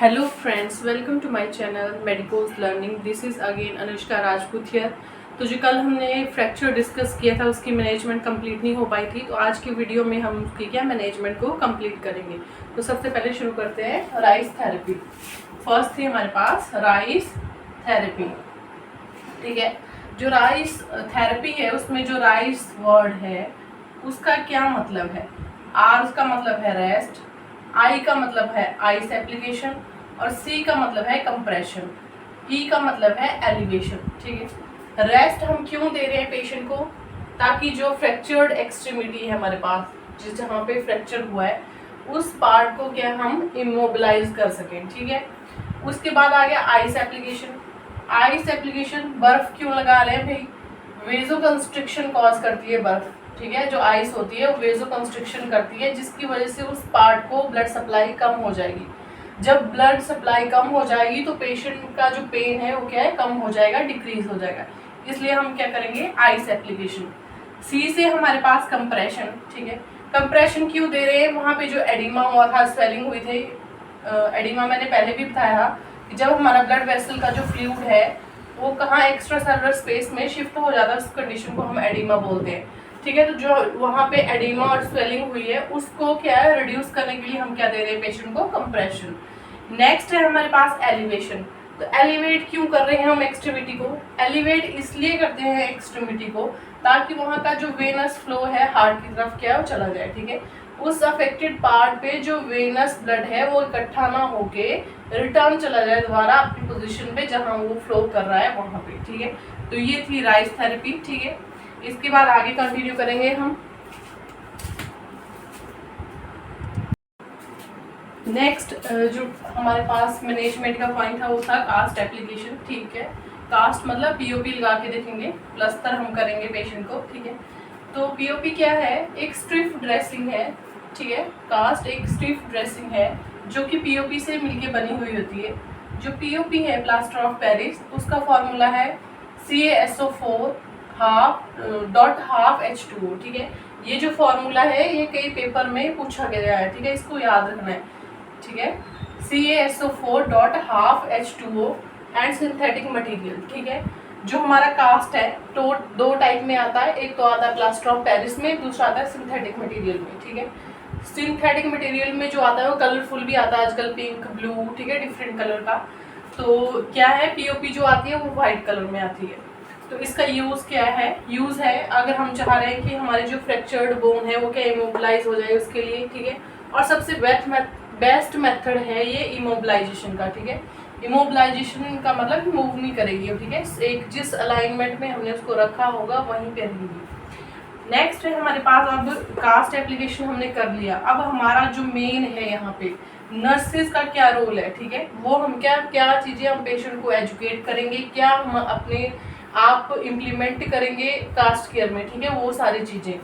Hello friends, welcome to my channel Medicos Learning. This is again Anushka Rajput here. तो जो कल हमने फ्रैक्चर डिस्कस किया था उसकी मैनेजमेंट कंप्लीट नहीं हो पाई थी, तो आज की वीडियो में हम उसकी क्या मैनेजमेंट को कंप्लीट करेंगे। तो सबसे पहले शुरू करते हैं राइस थेरेपी। फर्स्ट थी हमारे पास राइस थेरेपी। ठीक है, जो राइस थेरेपी है उसमें जो राइस वर्ड है उसका क्या मतलब है। आर उसका मतलब है रेस्ट, आई का मतलब है आइस एप्लीकेशन और सी का मतलब है कंप्रेशन, ई का मतलब है एलिवेशन। ठीक है, रेस्ट हम क्यों दे रहे हैं पेशेंट को, ताकि जो फ्रैक्चर्ड एक्सट्रीमिटी है हमारे पास, जिस जहाँ पे फ्रैक्चर हुआ है उस पार्ट को क्या हम इमोबिलाइज कर सकें। ठीक है, उसके बाद आ गया आइस एप्लीकेशन। आइस एप्लीकेशन बर्फ क्यों लगा रहे हैं भाई, वेजो कंस्ट्रिक्शन कॉज करती है बर्फ। ठीक है, जो आइस होती है वो वेजो कंस्ट्रिक्शन करती है, जिसकी वजह से उस पार्ट को ब्लड सप्लाई कम हो जाएगी। जब ब्लड सप्लाई कम हो जाएगी तो पेशेंट का जो पेन है वो क्या है, कम हो जाएगा, डिक्रीज हो जाएगा। इसलिए हम क्या करेंगे, आइस एप्लीकेशन। सी से हमारे पास कंप्रेशन। ठीक है, कंप्रेशन क्यों दे रहे हैं, वहाँ पे जो एडिमा हुआ था, स्वेलिंग हुई थी। एडिमा मैंने पहले भी बताया कि जब हमारा ब्लड वेसल का जो फ्लूइड है वो कहाँ एक्स्ट्रा सेलुलर स्पेस में शिफ्ट हो जाता है, उस कंडीशन को हम एडिमा बोलते हैं। ठीक है, तो जो वहाँ पे एडिमा और स्वेलिंग हुई है उसको क्या है, रिड्यूस करने के लिए हम क्या दे रहे हैं पेशेंट को, कंप्रेशन। नेक्स्ट है हमारे पास एलिवेशन। तो एलिवेट क्यों कर रहे हैं हम एक्सट्रीमिटी को, एलिवेट इसलिए करते हैं एक्सट्रीमिटी को ताकि वहाँ का जो वेनस फ्लो है हार्ट की तरफ क्या है वो चला जाए। ठीक है, उस अफेक्टेड पार्ट पे जो वेनस ब्लड है वो इकट्ठा ना होके रिटर्न चला जाए दोबारा अपनी पोजीशन पे जहाँ वो फ्लो कर रहा है वहाँ पे। ठीक है, तो ये थी राइस थेरेपी। ठीक है, इसके बाद आगे कंटिन्यू करेंगे हम। नेक्स्ट जो हमारे पास मैनेजमेंट का पॉइंट था वो था कास्ट एप्लीकेशन। ठीक है, कास्ट मतलब पीओपी लगा के देखेंगे, प्लस्तर हम करेंगे पेशेंट को। ठीक है, तो पीओपी क्या है, एक स्ट्रिप ड्रेसिंग है। ठीक है, कास्ट एक स्ट्रिप ड्रेसिंग है जो कि पीओपी से मिलके बनी हुई होती है। जो पीओपी है प्लास्टर ऑफ पेरिस, उसका फॉर्मूला है CaSO4 हाफ H2O। ठीक है, ये जो फॉर्मूला है ये कई पेपर में पूछा गया है। ठीक है, इसको याद रखना है। ठीक है, CaSO4 half H2O and synthetic material. ठीक है, जो हमारा कास्ट है तो दो टाइप में आता है, एक तो आता है प्लास्टर ऑफ पेरिस में, दूसरा आता है सिंथेटिक मटेरियल में। ठीक है, सिंथेटिक मटेरियल में जो आता है वो कलरफुल भी आता है आजकल, पिंक, ब्लू, ठीक है, डिफरेंट कलर का। तो क्या है, पीओपी जो आती है वो वाइट कलर में आती है। तो इसका यूज़ क्या है, यूज़ है अगर हम चाह रहे हैं कि हमारे जो फ्रैक्चर्ड बोन है वो क्या इमोबिलाइज हो जाए उसके लिए। ठीक है, और सबसे बेस्ट मेथड है ये इमोबिलाइजेशन का। ठीक है, इमोबिलाइजेशन का मतलब मूव नहीं करेगी। ठीक है, एक जिस अलाइनमेंट में हमने उसको रखा होगा वहीं पे रहेगी। नेक्स्ट है हमारे पास, अब कास्ट एप्लीकेशन हमने कर लिया, अब हमारा जो मेन है यहाँ पे नर्सेज का क्या रोल है। ठीक है, वो हम क्या क्या चीज़ें हम पेशेंट को एजुकेट करेंगे, क्या हम अपने आप इम्प्लीमेंट करेंगे कास्ट केयर में। ठीक है, वो सारी चीज़ें।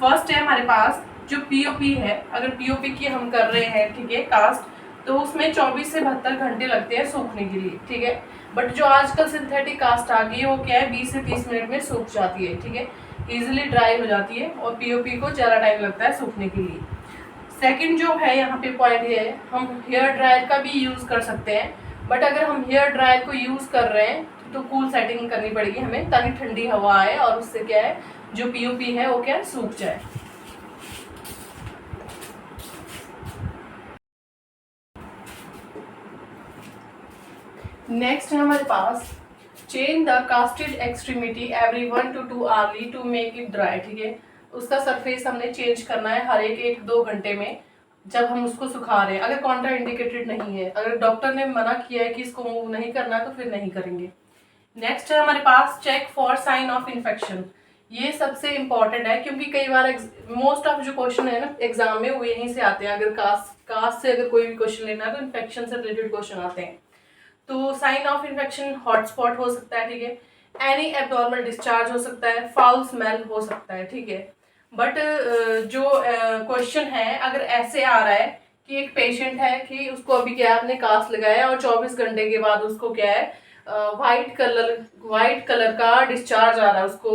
फर्स्ट है हमारे पास जो पीओपी है, अगर पीओपी की हम कर रहे हैं, ठीक है, कास्ट, तो उसमें 24 से 72 घंटे लगते हैं सूखने के लिए। ठीक है, बट जो आजकल सिंथेटिक कास्ट आ गई है वो क्या है, 20 से 30 मिनट में सूख जाती है। ठीक है, इजिली ड्राई हो जाती है और पीओपी को ज़्यादा टाइम लगता है सूखने के लिए। सेकंड जो है यहाँ पे पॉइंट ये है, हम हेयर ड्रायर का भी यूज़ कर सकते हैं, बट अगर हम हेयर ड्रायर को यूज़ कर रहे हैं तो कूल सेटिंग करनी पड़ेगी हमें, ताकि ठंडी हवा आए और उससे क्या है जो पीओपी है वो क्या है सूख जाए। नेक्स्ट है हमारे पास change the casted extremity every 1 to 2 hourly to make it dry. ठीक है, उसका सरफेस हमने चेंज करना है हर एक 1-2 घंटे में जब हम उसको सुखा रहे हैं। अगर कॉन्ट्रा इंडिकेटेड नहीं है, अगर डॉक्टर ने मना किया है कि इसको मूव नहीं करना तो फिर नहीं करेंगे। नेक्स्ट है हमारे पास check for sign of infection. ये सबसे इंपॉर्टेंट है क्योंकि कई बार मोस्ट ऑफ जो क्वेश्चन है ना एग्जाम में वो यहीं से आते हैं। अगर कास्ट से अगर कोई भी क्वेश्चन लेना है तो इन्फेक्शन से रिलेटेड क्वेश्चन आते हैं। तो साइन ऑफ इन्फेक्शन हॉटस्पॉट हो सकता है। ठीक है, एनी एबनॉर्मल डिस्चार्ज हो सकता है, फाउल स्मेल हो सकता है। ठीक है, बट जो क्वेश्चन है अगर ऐसे आ रहा है कि एक पेशेंट है कि उसको अभी क्या है आपने कास्ट लगाया और 24 घंटे के बाद उसको क्या है वाइट कलर का डिस्चार्ज आ रहा है उसको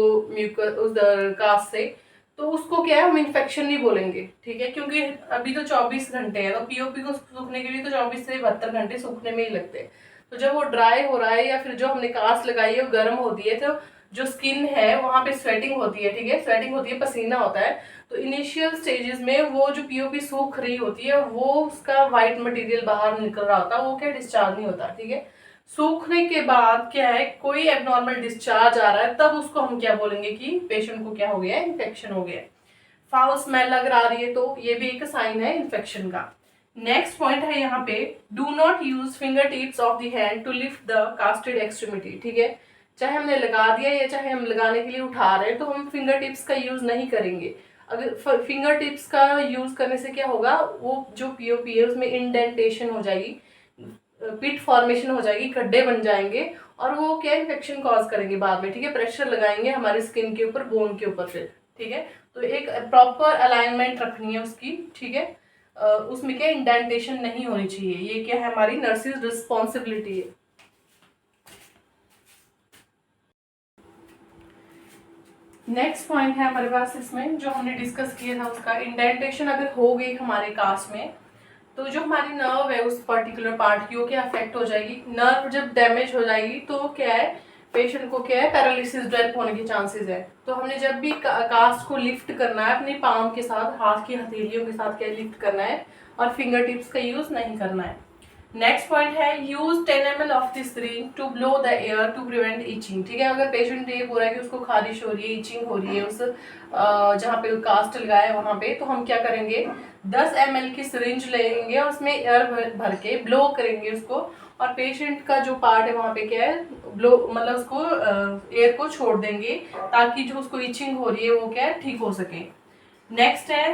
उस कास्ट से, तो उसको क्या है हम इन्फेक्शन नहीं बोलेंगे, ठीक है, क्योंकि अभी तो 24 घंटे है, तो पीओपी को सूखने के लिए तो 24 से 72 घंटे सूखने में ही लगते हैं। तो जब वो ड्राई हो रहा है या फिर जो हमने कास्ट लगाई है वो गर्म होती है, तो जो स्किन है वहां पे स्वेटिंग होती है, ठीक है, स्वेटिंग होती है, पसीना होता है। तो इनिशियल स्टेजेस में वो जो पीओपी सूख रही होती है वो उसका व्हाइट मटेरियल बाहर निकल रहा होता है, वो क्या डिस्चार्ज नहीं होता, ठीक है। सूखने के बाद क्या है, कोई एबनॉर्मल डिस्चार्ज आ रहा है, तब उसको हम क्या बोलेंगे कि पेशेंट को क्या हो गया है, इन्फेक्शन हो गया है। फाउल स्मेल अगर आ रही है तो ये भी एक साइन है इन्फेक्शन का। नेक्स्ट पॉइंट है यहाँ पे, do not use finger tips of the hand to lift the casted extremity, ठीक है। चाहे हमने लगा दिया या चाहे हम लगाने के लिए उठा रहे हैं, तो हम फिंगर टिप्स का यूज नहीं करेंगे। अगर फिंगर टिप्स का यूज करने से क्या होगा, वो जो पीओपी है उसमें इंडेंटेशन हो जाएगी, पिट फॉर्मेशन हो जाएगी, गड्ढे बन जाएंगे, और वो क्या इन्फेक्शन कॉज करेंगे बाद में, ठीक है। प्रेशर लगाएंगे हमारी स्किन के ऊपर, बोन के ऊपर फिर, ठीक है। तो एक प्रॉपर अलाइनमेंट रखनी है उसकी, ठीक है। उसमें क्या इंडेंटेशन नहीं होनी चाहिए, ये क्या है हमारी नर्सिस रिस्पॉन्सिबिलिटी है। नेक्स्ट पॉइंट है हमारे पास इसमें जो हमने डिस्कस किया था उसका, इंडेंटेशन अगर हो गई हमारे कास्ट में, तो जो हमारी नर्व है उस पर्टिकुलर पार्ट की वो क्या अफेक्ट हो जाएगी। नर्व जब डैमेज हो जाएगी तो क्या है, पेशेंट को क्या है, पैरालिसिस, डेथ होने के चांसेस है। तो हमने जब भी कास्ट को लिफ्ट करना है अपनी पाम के साथ, हाथ की हथेलियों के साथ क्या लिफ्ट करना है, और फिंगर टिप्स का यूज नहीं करना है। नेक्स्ट पॉइंट है, use 10 ml of this syringe to blow the air to prevent itching, ठीक है। अगर पेशेंट ये बोल रहा है कि उसको खारिश हो रही है, इचिंग हो रही है उस जहाँ पे कास्ट लगाया है वहां पे, तो हम क्या करेंगे, 10 ml की सिरिंज लेंगे और उसमें एयर भर के ब्लो करेंगे उसको, और पेशेंट का जो पार्ट है वहां पे क्या है, ब्लो मतलब उसको एयर को छोड़ देंगे, ताकि जो उसको इचिंग हो रही है वो क्या है, ठीक हो सके। नेक्स्ट है,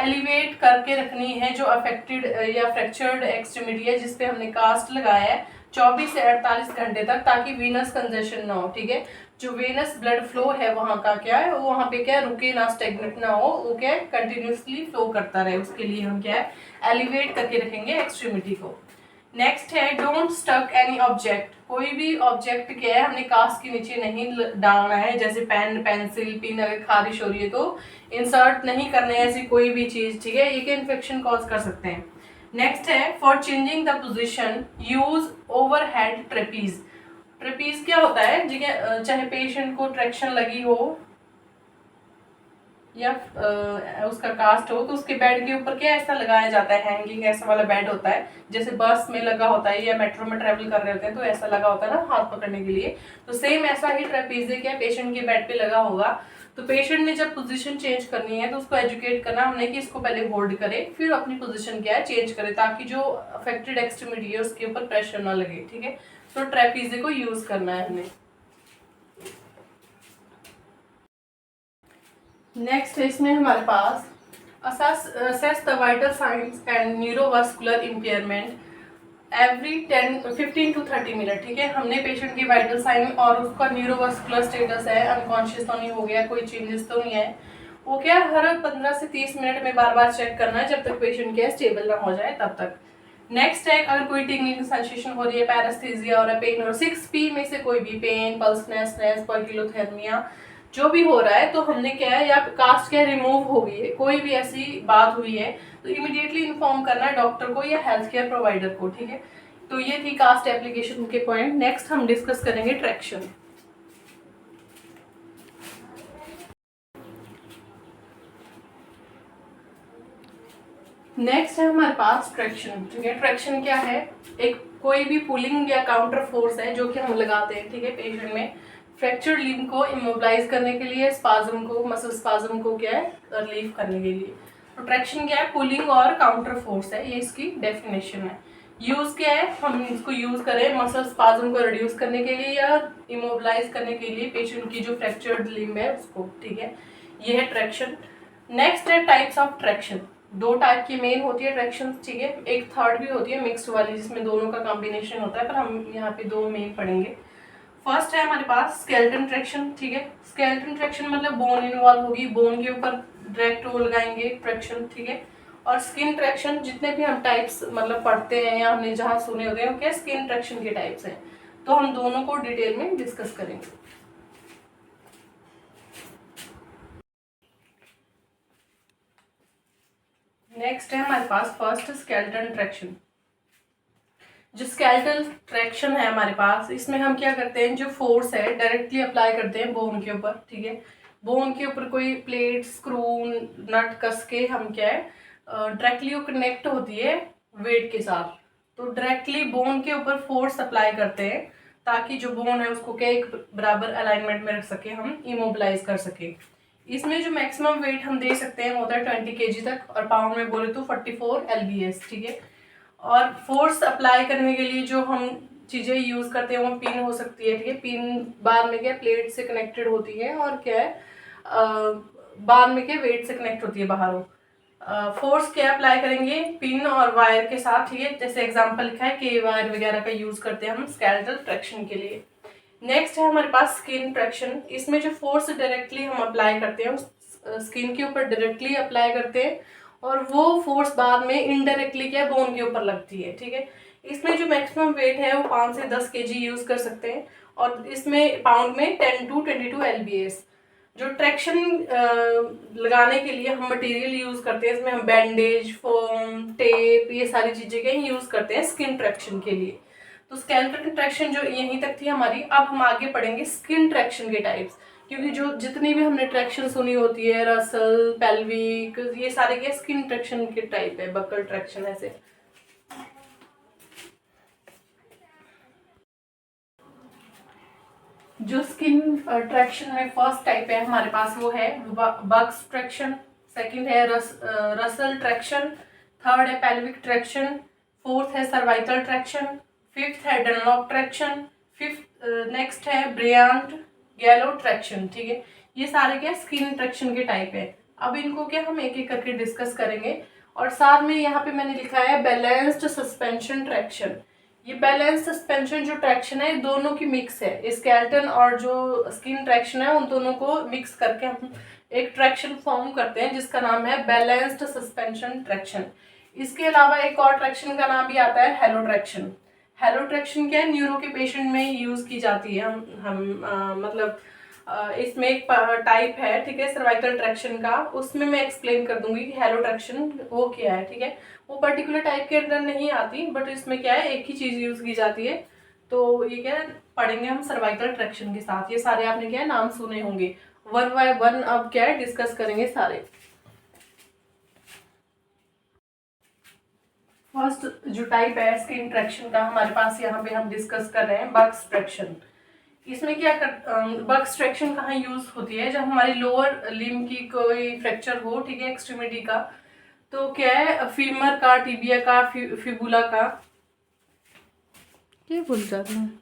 एलिवेट करके रखनी है जो अफेक्टेड या फ्रैक्चर्ड एक्सट्रीमिटी है जिसपे हमने कास्ट लगाया है 24 से 48 घंटे तक, ताकि वीनस कंजेशन ना हो, ठीक है। जो वेनस ब्लड फ्लो है वहां का क्या है, वो वहां पे क्या है, रुके ना, स्टेगनेट ना हो, वो क्या है, कंटिन्यूसली फ्लो करता रहे, उसके लिए हम क्या है, एलिवेट करके रखेंगे एक्सट्रीमिटी को। नेक्स्ट है, डोंट स्टक एनी ऑब्जेक्ट, कोई भी ऑब्जेक्ट क्या है हमने कास्ट के नीचे नहीं डालना है, जैसे पेन, पेंसिल, पिन, अगर खारिश हो रही है तो इंसर्ट नहीं करना है ऐसी कोई भी चीज, ठीक है, ये क्या इन्फेक्शन कॉज कर सकते हैं। नेक्स्ट है, for changing the position use overhead trapeze. Trapeze क्या होता है, ठीक है, चाहे पेशेंट को ट्रैक्शन लगी हो या उसका कास्ट हो, तो उसके बेड के ऊपर क्या ऐसा लगाया जाता है, हैंगिंग ऐसा वाला बेड होता है, जैसे बस में लगा होता है या मेट्रो में ट्रेवल कर रहे होते हैं तो ऐसा लगा होता है ना हाथ पकड़ने के लिए। तो सेम ऐसा ही ट्रेपीजिक है, पेशेंट के बेड पे लगा होगा। तो पेशेंट ने जब पोजीशन चेंज करनी है तो उसको एजुकेट करना हमने कि इसको पहले होल्ड करे, फिर अपनी पोजीशन क्या है चेंज करे, ताकि जो अफेक्टेड एक्सट्रीमिटी है उसके ऊपर प्रेशर ना लगे, ठीक है। तो ट्रेपीजी को यूज करना है हमने। नेक्स्ट है इसमें हमारे पास, assess the vital signs and neurovascular impairment every 15 to 30 minute, ठीक है। हमने पेशेंट की वाइटल साइन और उसका न्यूरोवास्कुलर स्टेटस है, अनकॉन्शियस तो नहीं हो गया, कोई चेंजेस तो नहीं है, वो क्या हर 15 से 30 मिनट में बार बार चेक करना है, जब तक पेशेंट क्या स्टेबल ना हो जाए तब तक। नेक्स्ट है, अगर कोई टिंगलिंग सेंसेशन हो रही है, पैरास्थीसिया और पेन और 6P में से कोई भी पेन, पल्सनेस, परकिलोथेर्मिया जो भी हो रहा है, तो हमने क्या है, या कास्ट क्या रिमूव हो गई है, कोई भी ऐसी बात हुई है, तो इमीडिएटली इन्फॉर्म करना है डॉक्टर को या हेल्थ केयर प्रोवाइडर को, ठीक है। तो ये थी कास्ट एप्लीकेशन के पॉइंट। नेक्स्ट हम डिस्कस करेंगे ट्रैक्शन। नेक्स्ट है हमारे पास ट्रैक्शन, ठीक है। ट्रैक्शन क्या है, एक कोई भी पुलिंग या काउंटर फोर्स है जो कि हम लगाते हैं, ठीक है, पेशेंट में फ्रैक्चर्ड लिम्ब को इमोबिलाइज करने के लिए, स्पाज्म को, मसल स्पाज्म को क्या है, रिलीव करने के लिए। तो ट्रैक्शन क्या है, पुलिंग और काउंटर फोर्स है, ये इसकी डेफिनेशन है। यूज क्या है, हम इसको यूज करें मसल स्पाज्म को रिड्यूस करने के लिए या इमोबिलाइज करने के लिए पेशेंट की जो फ्रैक्चर्ड लिम्ब है उसको, ठीक है, ये है ट्रैक्शन। नेक्स्ट है टाइप्स ऑफ ट्रैक्शन, दो टाइप की मेन होती है ट्रैक्शन, ठीक है, एक थर्ड भी होती है मिक्स्ड वाली जिसमें दोनों का कॉम्बिनेशन होता है, पर हम यहाँ पे दो मेन पढ़ेंगे। फर्स्ट है हमारे पास स्केलेटन ट्रैक्शन, ठीक है। स्केलेटन ट्रैक्शन मतलब बोन इन्वॉल्व होगी, बोन के ऊपर डायरेक्ट वो लगाएंगे ट्रैक्शन, ठीक है। और स्किन ट्रैक्शन, जितने भी हम टाइप्स मतलब पढ़ते हैं या हमने जहाँ सुने होते हैं वो क्या स्किन ट्रैक्शन के टाइप्स हैं, तो हम दोनों को डिटेल में डिस्कस करेंगे। नेक्स्ट है हमारे पास फर्स्ट स्केलेटल ट्रैक्शन। जो स्केलेटल ट्रैक्शन है हमारे पास, इसमें हम क्या करते हैं, जो फोर्स है डायरेक्टली अप्लाई करते हैं बोन के ऊपर। ठीक है, बोन के ऊपर कोई प्लेट, स्क्रू, नट कस के हम क्या है डायरेक्टली वो कनेक्ट होती है वेट के साथ। तो डायरेक्टली बोन के ऊपर फोर्स अप्लाई करते हैं ताकि जो बोन है उसको क्या एक बराबर अलाइनमेंट में रख सके, हम इमोबिलाइज कर सके। इसमें जो मैक्सिमम वेट हम दे सकते हैं होता है 20 kg तक, और पाउंड में बोले तो 44 lbs। ठीक है, और फोर्स अप्लाई करने के लिए जो हम चीज़ें यूज़ करते हैं वो पिन हो सकती है। ठीक है, पिन बाद में क्या प्लेट से कनेक्टेड होती है, और क्या है बाद में क्या वेट से कनेक्ट होती है बाहर हो। फोर्स क्या अप्लाई करेंगे पिन और वायर के साथ। ठीक है, जैसे एग्जांपल लिखा है के वायर वगैरह का यूज़ करते हैं हम स्केलेटल ट्रैक्शन के लिए। नेक्स्ट है हमारे पास स्किन ट्रैक्शन। इसमें जो फोर्स डायरेक्टली हम अप्लाई करते हैं स्किन के ऊपर डायरेक्टली अप्लाई करते हैं, और वो फोर्स बाद में इनडायरेक्टली क्या बोन के ऊपर लगती है। ठीक है, इसमें जो मैक्सिमम वेट है वो 5 से 10 kg यूज़ कर सकते हैं, और इसमें पाउंड में 10 to 22 lbs। जो ट्रैक्शन लगाने के लिए हम मटेरियल यूज़ करते हैं, इसमें हम बैंडेज, फोम, टेप, ये सारी चीज़ें के यूज़ करते हैं स्किन ट्रैक्शन के लिए। तो स्केलेटल ट्रैक्शन जो यहीं तक थी हमारी। अब हम आगे पढ़ेंगे स्किन ट्रैक्शन के टाइप्स, क्योंकि जो जितनी भी हमने ट्रैक्शन सुनी होती है, रसल, पेल्विक, ये सारे क्या स्किन ट्रैक्शन के टाइप है, बकल ट्रैक्शन ऐसे। जो स्किन ट्रैक्शन में फर्स्ट टाइप है हमारे पास वो है बक्स ट्रैक्शन, सेकंड है रसल ट्रैक्शन, थर्ड है पेल्विक ट्रैक्शन, फोर्थ है सर्वाइकल ट्रैक्शन, फिफ्थ है डनलॉप ट्रैक्शन, फिफ्थ नेक्स्ट है ब्रियांट गैलो ट्रैक्शन। ठीक है, ये सारे क्या स्किन ट्रैक्शन के टाइप है। अब इनको क्या हम एक एक करके डिस्कस करेंगे, और साथ में यहाँ पे मैंने लिखा है बैलेंस्ड सस्पेंशन ट्रैक्शन। ये बैलेंस सस्पेंशन जो ट्रैक्शन है दोनों की मिक्स है, स्केलेटन और जो स्किन ट्रैक्शन है उन दोनों को मिक्स करके हम एक ट्रैक्शन फॉर्म करते हैं जिसका नाम है बैलेंस्ड सस्पेंशन ट्रैक्शन। इसके अलावा एक और ट्रैक्शन का नाम भी आता है हेलो ट्रैक्शन। हेलो ट्रैक्शन क्या है, न्यूरो के पेशेंट में यूज की जाती है। मतलब इसमें एक टाइप है, ठीक है, सर्वाइकल ट्रैक्शन का, उसमें मैं एक्सप्लेन कर दूंगी कि हेलो ट्रैक्शन वो क्या है। ठीक है, वो पर्टिकुलर टाइप के अंदर नहीं आती, बट इसमें क्या है एक ही चीज यूज की जाती है। तो ये क्या पढ़ेंगे हम सर्वाइकल ट्रैक्शन के साथ। ये सारे आपने क्या है नाम सुने होंगे, वन बाय वन अब क्या है डिस्कस करेंगे सारे। फर्स्ट जो टाइप है स्किन ट्रैक्शन का हमारे पास यहाँ पे हम डिस्कस कर रहे हैं बक्स ट्रैक्शन। इसमें क्या कर बक्स ट्रैक्शन कहाँ यूज होती है, जब हमारी लोअर लिम्ब की कोई फ्रैक्चर हो, ठीक है, एक्सट्रीमिटी का, तो क्या है फीमर का, टिबिया का, फिबुला का, क्या बोल जाते हैं।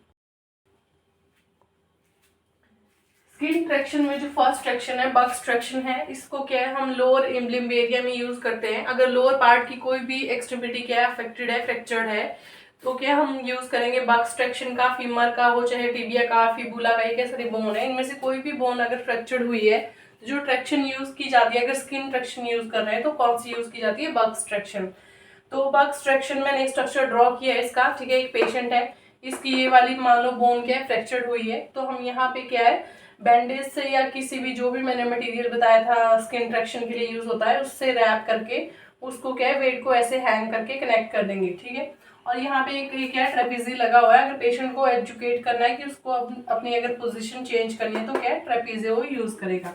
स्किन ट्रैक्शन में जो फर्स्ट ट्रैक्शन है बक्स ट्रैक्शन है, इसको क्या है हम लोअर लिम्ब एरिया में यूज करते हैं। अगर लोअर पार्ट की कोई भी एक्सट्रीमिटी क्या है अफेक्टेड है, फ्रैक्चर्ड है, तो क्या हम यूज करेंगे बक्स ट्रैक्शन का। फीमर का हो चाहे टिबिया का, फिबुला का, ये क्या सारी बोन है, इनमें से कोई भी बोन अगर फ्रैक्चर्ड हुई है तो जो ट्रैक्शन यूज की जाती है, अगर स्किन ट्रैक्शन यूज कर रहे हैं तो कौन सी यूज की जाती है, बक्स ट्रैक्शन। तो बक्स ट्रैक्शन मैंने स्ट्रक्चर ड्रॉ किया है इसका। ठीक है, एक पेशेंट है, इसकी ये वाली मान लो बोन क्या है फ्रैक्चर्ड हुई है, तो हम यहाँ पे क्या है बैंडेज से या किसी भी जो भी मैंने मटेरियल बताया था स्किन ट्रैक्शन के लिए यूज होता है, उससे रैप करके उसको क्या है वेट को ऐसे हैंग करके कनेक्ट कर देंगे। ठीक है, और यहाँ पे एक क्या है ट्रेपीजी लगा हुआ है। अगर पेशेंट को एजुकेट करना है कि उसको अपनी अगर पोजीशन चेंज करनी है तो क्या है ट्रेपीजी वो यूज करेगा।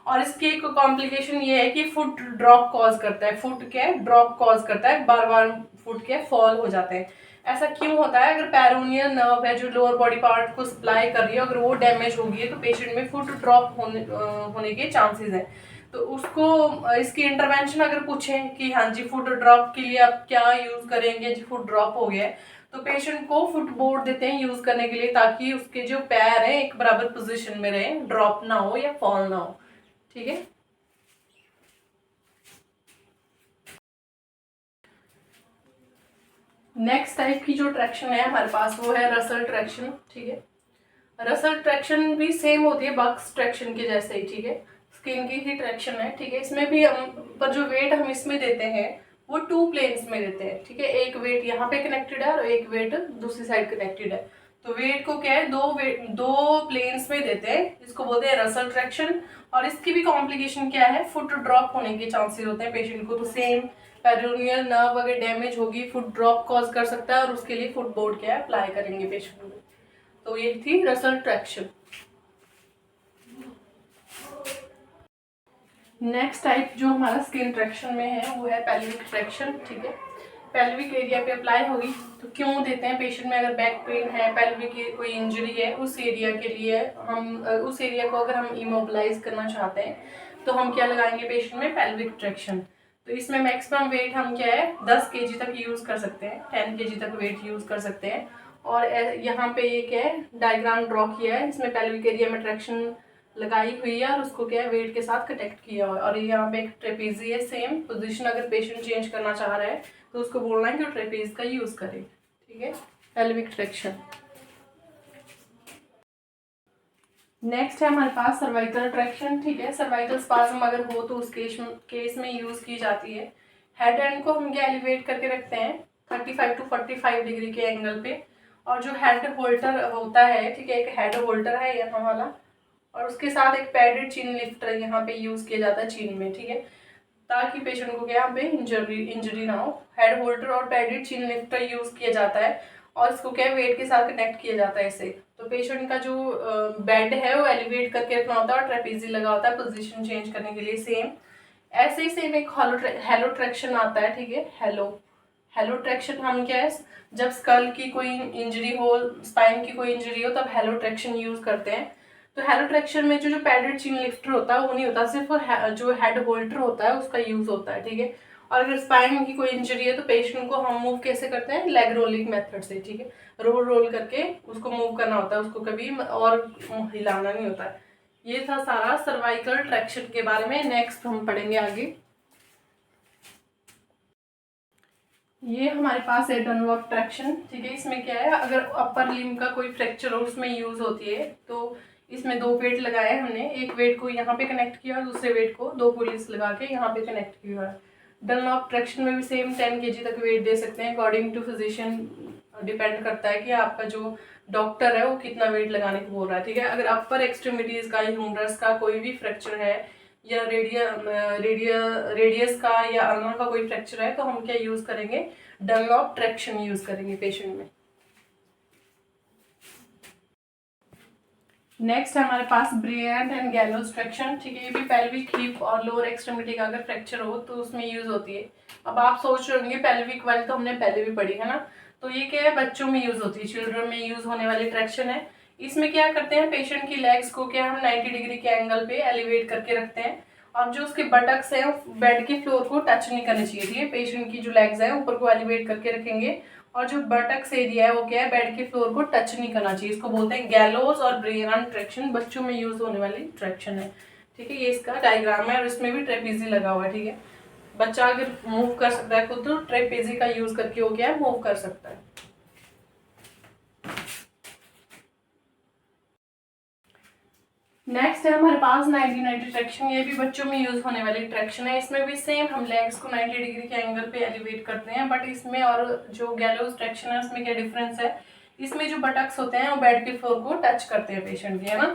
और इसकी एक कॉम्प्लिकेशन ये है कि फुट ड्रॉप कॉज करता है, फुट क्या है ड्रॉप कॉज करता है, बार बार फुट के फॉल हो जाते हैं। ऐसा क्यों होता है, अगर पेरोनियल नर्व है जो लोअर बॉडी पार्ट को सप्लाई कर रही है, अगर वो डैमेज होगी तो पेशेंट में फुट ड्रॉप होने के चांसेस हैं। तो उसको इसकी इंटरवेंशन अगर पूछें कि हाँ जी फुट ड्रॉप के लिए आप क्या यूज करेंगे, जी फुट ड्रॉप हो गया है, तो पेशेंट को फुट बोर्ड देते हैं यूज करने के लिए, ताकि उसके जो पैर हैं एक बराबर पोजीशन में रहे, ड्रॉप ना हो या फॉल ना हो। ठीक है, नेक्स्ट टाइप की जो ट्रैक्शन है हमारे पास वो है रसल ट्रैक्शन। ठीक है, रसल ट्रैक्शन भी सेम होती है बक्स ट्रैक्शन के जैसे ही। ठीक है, स्किन की ही ट्रैक्शन है। ठीक है, इसमें भी हम पर जो वेट हम इसमें देते हैं वो 2 प्लेन्स में देते हैं। ठीक है, एक वेट यहाँ पे कनेक्टेड है और एक वेट दूसरी साइड कनेक्टेड है। तो वेट को क्या है दो प्लेन्स में देते हैं, इसको बोलते हैं रसल ट्रैक्शन। और इसकी भी कॉम्प्लिकेशन क्या है, फुट ड्रॉप होने के चांसेस होते हैं पेशेंट को, तो सेम पेरिनियल नर्व अगर डैमेज होगी फुट ड्रॉप कॉज कर सकता है और उसके लिए फुट बोर्ड क्या है अप्लाई करेंगे पेशेंट में। तो ये थी रसल ट्रैक्शन। नेक्स्ट टाइप जो हमारा स्किन ट्रैक्शन में है वो है पेल्विक ट्रैक्शन। ठीक है, पेल्विक एरिया पे अप्लाई होगी। तो क्यों देते हैं पेशेंट में, अगर बैक पेन है, पेल्विक की कोई इंजरी है, उस एरिया के लिए हम उस एरिया को अगर हम इमोबिलाइज करना चाहते हैं तो हम क्या लगाएंगे पेशेंट में, पेल्विक ट्रैक्शन। तो इसमें मैक्सिमम वेट हम क्या है 10 kg तक यूज़ कर सकते हैं, 10 kg तक वेट यूज़ कर सकते हैं। और यहाँ पे ये क्या है डायग्राम ड्रॉ किया है, इसमें पेल्विक एरिया में ट्रैक्शन लगाई हुई है और उसको क्या है वेट के साथ कनेक्ट किया हुआ है। और यहाँ पे एक ट्रेपेजी है, सेम पोजीशन अगर पेशेंट चेंज करना चाह रहा है तो उसको बोलना है कि वो ट्रेपेज का यूज करे। ठीक है, पेल्विक ट्रैक्शन। नेक्स्ट है हमारे पास सर्वाइकल ट्रैक्शन। ठीक है, सर्वाइकल स्पाज्म अगर हो तो उस केस में यूज की जाती है। हेड एंड को हम क्या एलिवेट करके रखते हैं 35 to 45 डिग्री के एंगल पे। और जो हेड होल्डर होता है, ठीक है, एक हेड होल्डर है यहाँ वाला और उसके साथ एक पैडेड चिन लिफ्टर यहाँ पे यूज किया जाता है चिन में। ठीक है, ताकि पेशेंट को क्या यहाँ पे इंजरी ना हो। हेड होल्डर और पैडेड चिन लिफ्टर यूज किया जाता है और इसको क्या वेट के साथ कनेक्ट किया जाता है इसे। तो पेशेंट का जो बेड है वो एलिवेट करके रखना होता है और ट्रेपेजी लगा होता है पोजीशन चेंज करने के लिए। सेम ऐसे ही सेम एक हेलो ट्रैक्शन आता है। ठीक है, हेलो ट्रैक्शन हम क्या है जब स्कल की कोई इंजरी हो, स्पाइन की कोई इंजरी हो, तब हेलो ट्रैक्शन यूज करते हैं। तो हेलो ट्रैक्शन में जो पैडेड चिन लिफ्टर होता है वो नहीं होता, सिर्फ जो हेड होल्डर होता है उसका यूज होता है। ठीक है, और अगर स्पाइन की कोई इंजरी है तो पेशेंट को हम मूव कैसे करते हैं, लेग रोलिंग मेथड से। ठीक है, रोल करके उसको मूव करना होता है, उसको कभी और हिलाना नहीं होता है। ये था सारा सर्वाइकल ट्रैक्शन के बारे में। नेक्स्ट हम पढ़ेंगे आगे। ये हमारे पास है डनलॉप ट्रैक्शन। ठीक है, इसमें क्या है अगर अपर लिम्ब का कोई फ्रैक्चर हो उसमें यूज होती है। तो इसमें 2 वेट लगाए हमने, एक वेट को यहाँ पे कनेक्ट किया और दूसरे वेट को 2 पुलिस लगा के यहाँ पे कनेक्ट किया है। डनलॉप ट्रैक्शन में भी सेम 10 kg तक वेट दे सकते हैं। अकॉर्डिंग टू फिजिशियन डिपेंड करता है कि आपका जो डॉक्टर है वो कितना वेट लगाने को बोल रहा है। ठीक है, अगर अपर एक्सट्रीमिटीज का, ह्यूमरस का कोई भी फ्रैक्चर है या रेडियस का या अल्ना का कोई फ्रैक्चर है तो हम क्या यूज करेंगे, डनलॉप ट्रैक्शन यूज करेंगे पेशेंट में। नेक्स्ट है हमारे पास ब्रियंट एंड गैलोज ट्रैक्शन। ठीक है, ये भी पेल्विक हिप और लोअर एक्सट्रीमिटी का अगर फ्रैक्चर हो तो उसमें यूज होती है। अब आप सोच रहे होंगे पेल्विक वाली तो हमने पहले भी पढ़ी है ना, तो ये क्या है बच्चों में यूज होती है, चिल्ड्रन में यूज होने वाली ट्रैक्शन है। इसमें क्या करते हैं पेशेंट की लेग्स को क्या हम 90 डिग्री के एंगल पे एलिवेट करके रखते हैं और जो उसके बटक्स है बेड के फ्लोर को टच नहीं करनी चाहिए। ठीक है, पेशेंट की जो लेग्स है ऊपर को एलिवेट करके रखेंगे और जो बटक्स एरिया है वो क्या है बेड के फ्लोर को टच नहीं करना चाहिए। इसको बोलते हैं गैलोज और ब्रियंट ट्रैक्शन, बच्चों में यूज होने वाली ट्रैक्शन है। ठीक है, ये इसका डायग्राम है और इसमें भी ट्रेपेजी लगा हुआ है। ठीक है, बच्चा अगर मूव कर सकता है खुद तो ट्रेपेजी का यूज करके वो क्या है मूव कर सकता है। नेक्स्ट है हमारे पास 90-90 ट्रैक्शन। ये भी बच्चों में यूज होने वाली ट्रैक्शन है। इसमें भी सेम हम लेग्स को 90 डिग्री के एंगल पे एलिवेट करते हैं, बट इसमें और जो गैलोज ट्रैक्शन है उसमें क्या डिफरेंस है, इसमें जो बटक्स होते हैं वो बेड के फ्लोर को टच करते हैं पेशेंट के, है ना,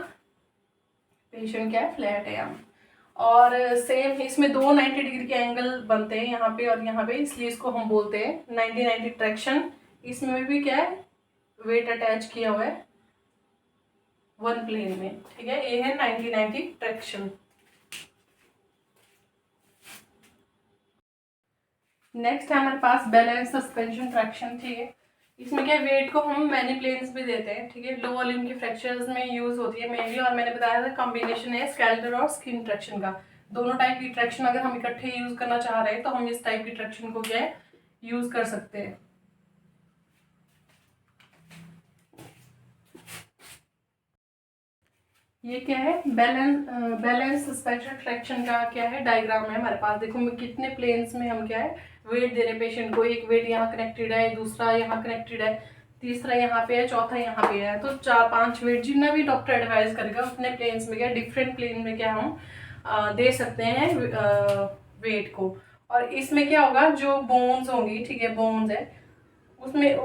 पेशेंट क्या है फ्लैट है यहाँ। और सेम इसमें 2 90 डिग्री के एंगल बनते हैं यहाँ पे और यहाँ पे, इसलिए इसको हम बोलते हैं 90-90 ट्रैक्शन। इसमें भी क्या है वेट अटैच किया हुआ है वन प्लेन में। ठीक है, ये है 90-90 ट्रैक्शन। नेक्स्ट है हमारे पास बैलेंस सस्पेंशन ट्रैक्शन। ठीक है, इसमें क्या वेट को हम मैनी प्लेन्स पे देते हैं। ठीक है, लोअर लिम्ब के फ्रैक्चर्स में यूज होती है मेनली, और मैंने बताया था कॉम्बिनेशन है स्केलेटल और स्किन ट्रैक्शन का। दोनों टाइप की ट्रैक्शन अगर हम इकट्ठे यूज करना चाह रहे हैं तो हम इस टाइप की ट्रैक्शन को क्या है यूज कर सकते हैं। ये क्या है बैलेंस सस्पेंशन ट्रैक्शन का क्या है डायग्राम है हमारे पास। देखो कितने प्लेन्स में हम क्या है वेट दे रहे हैं पेशेंट को। एक वेट यहाँ कनेक्टेड है, दूसरा यहाँ कनेक्टेड है, तीसरा यहाँ पे है, चौथा यहाँ पे है। तो 4-5 वेट जितना भी डॉक्टर एडवाइस करेगा अपने प्लेन्स में क्या डिफरेंट प्लेन में क्या हम दे सकते हैं वेट को। और इसमें क्या होगा जो बोन्स होंगी, ठीक है बोन्स है उसमें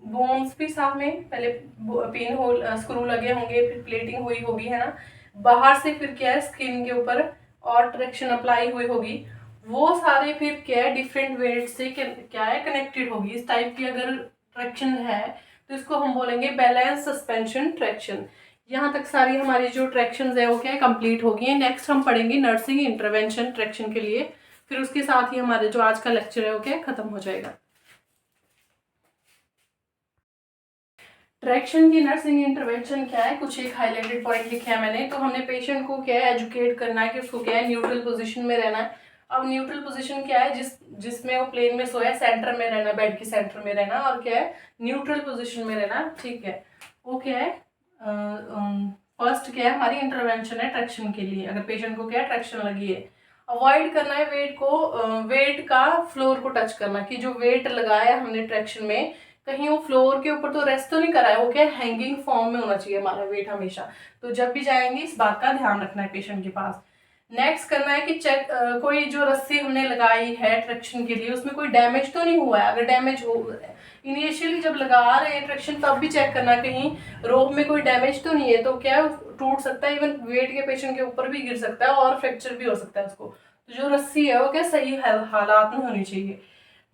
बोन्स भी साथ में पहले पिन होल स्क्रू लगे होंगे, फिर प्लेटिंग हुई होगी, है ना, बाहर से फिर क्या है स्किन के ऊपर और ट्रैक्शन अप्लाई हुई होगी, वो सारे फिर क्या है डिफरेंट वेट से क्या है कनेक्टेड होगी। इस टाइप की अगर ट्रैक्शन है तो इसको हम बोलेंगे बैलेंस सस्पेंशन ट्रैक्शन। यहाँ तक सारी हमारी जो ट्रैक्शन है वो क्या है कंप्लीट होगी। नेक्स्ट हम पढ़ेंगे नर्सिंग इंटरवेंशन ट्रैक्शन के लिए, फिर उसके साथ ही हमारे जो आज का लेक्चर है वो क्या खत्म हो जाएगा। ट्रैक्शन की नर्सिंग इंटरवेंशन क्या है, कुछ एक हाईलाइटेड पॉइंट लिखे हैं मैंने। तो हमने पेशेंट को क्या है एजुकेट करना है कि उसको क्या है न्यूट्रल पोजीशन में रहना है। अब न्यूट्रल पोजीशन क्या है, जिसमें वो प्लेन में सोया, सेंटर में रहना, बेड के सेंटर में रहना, और क्या है न्यूट्रल पोजीशन में रहना, ठीक है। वो क्या है फर्स्ट क्या है हमारी इंटरवेंशन है ट्रैक्शन के लिए। अगर पेशेंट को क्या है ट्रैक्शन लगी है, अवॉइड करना है वेट का फ्लोर को टच करना, कि जो वेट लगाया हमने ट्रैक्शन में कहीं वो फ्लोर के ऊपर तो रेस्ट तो नहीं करा है, वो क्या हैंगिंग फॉर्म में होना चाहिए हमारा वेट हमेशा। तो जब भी जाएंगे इस बात का ध्यान रखना है पेशेंट के पास। नेक्स्ट करना है कि चेक कोई जो रस्सी हमने लगाई है ट्रैक्शन के लिए उसमें कोई डैमेज तो नहीं हुआ है। अगर डैमेज हो इनिशियली जब लगा रहे हैं ट्रैक्शन तब भी चेक करना कहीं रोप में कोई डैमेज तो नहीं है, तो क्या है टूट सकता है, इवन वेट के पेशेंट के ऊपर भी गिर सकता है और फ्रैक्चर भी हो सकता है उसको। तो जो रस्सी है वो क्या सही हालात में होनी चाहिए।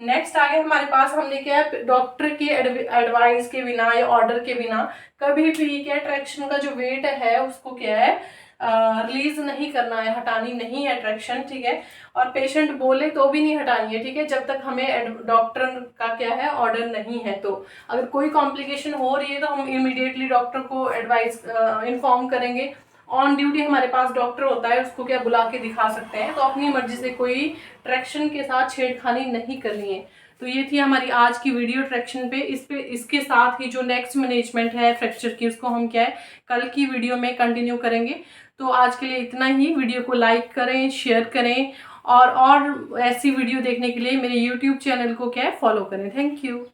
नेक्स्ट आगे हमारे पास हमने क्या है डॉक्टर की एडवाइस के बिना या ऑर्डर के बिना कभी भी क्या ट्रैक्शन का जो वेट है उसको क्या है रिलीज नहीं करना है, हटानी नहीं है ट्रैक्शन, ठीक है। और पेशेंट बोले तो भी नहीं हटानी है, ठीक है, जब तक हमें डॉक्टर का क्या है ऑर्डर नहीं है। तो अगर कोई कॉम्प्लिकेशन हो रही है तो हम इमीडिएटली डॉक्टर को एडवाइस इन्फॉर्म करेंगे। ऑन ड्यूटी हमारे पास डॉक्टर होता है, उसको क्या बुला के दिखा सकते हैं। तो अपनी मर्जी से कोई ट्रैक्शन के साथ छेड़खानी नहीं करनी है। तो ये थी हमारी आज की वीडियो ट्रैक्शन पे। इसके साथ ही जो नेक्स्ट मैनेजमेंट है फ्रैक्चर की उसको हम क्या है कल की वीडियो में कंटिन्यू करेंगे। तो आज के लिए इतना ही। वीडियो को लाइक करें, शेयर करें, और ऐसी वीडियो देखने के लिए मेरे यूट्यूब चैनल को क्या है फॉलो करें। Thank you.